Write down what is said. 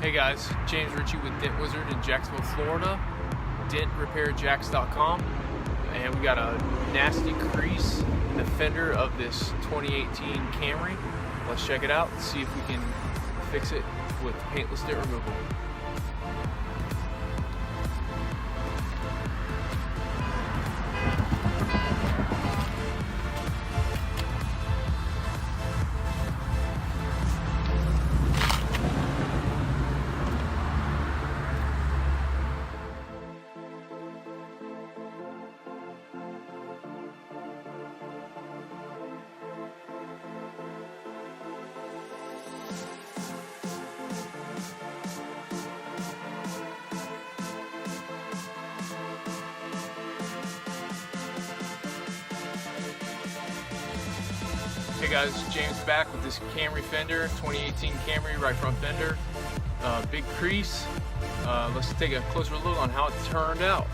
Hey guys, James Ritchie with Dent Wizard in Jacksonville, Florida. DentRepairJacks.com, and we got a nasty crease in the fender of this 2018 Camry. Let's check it out and see if we can fix it with paintless dent removal. Hey guys, James back with this Camry fender, 2018 Camry right front fender, big crease. Let's take a closer look on how it turned out.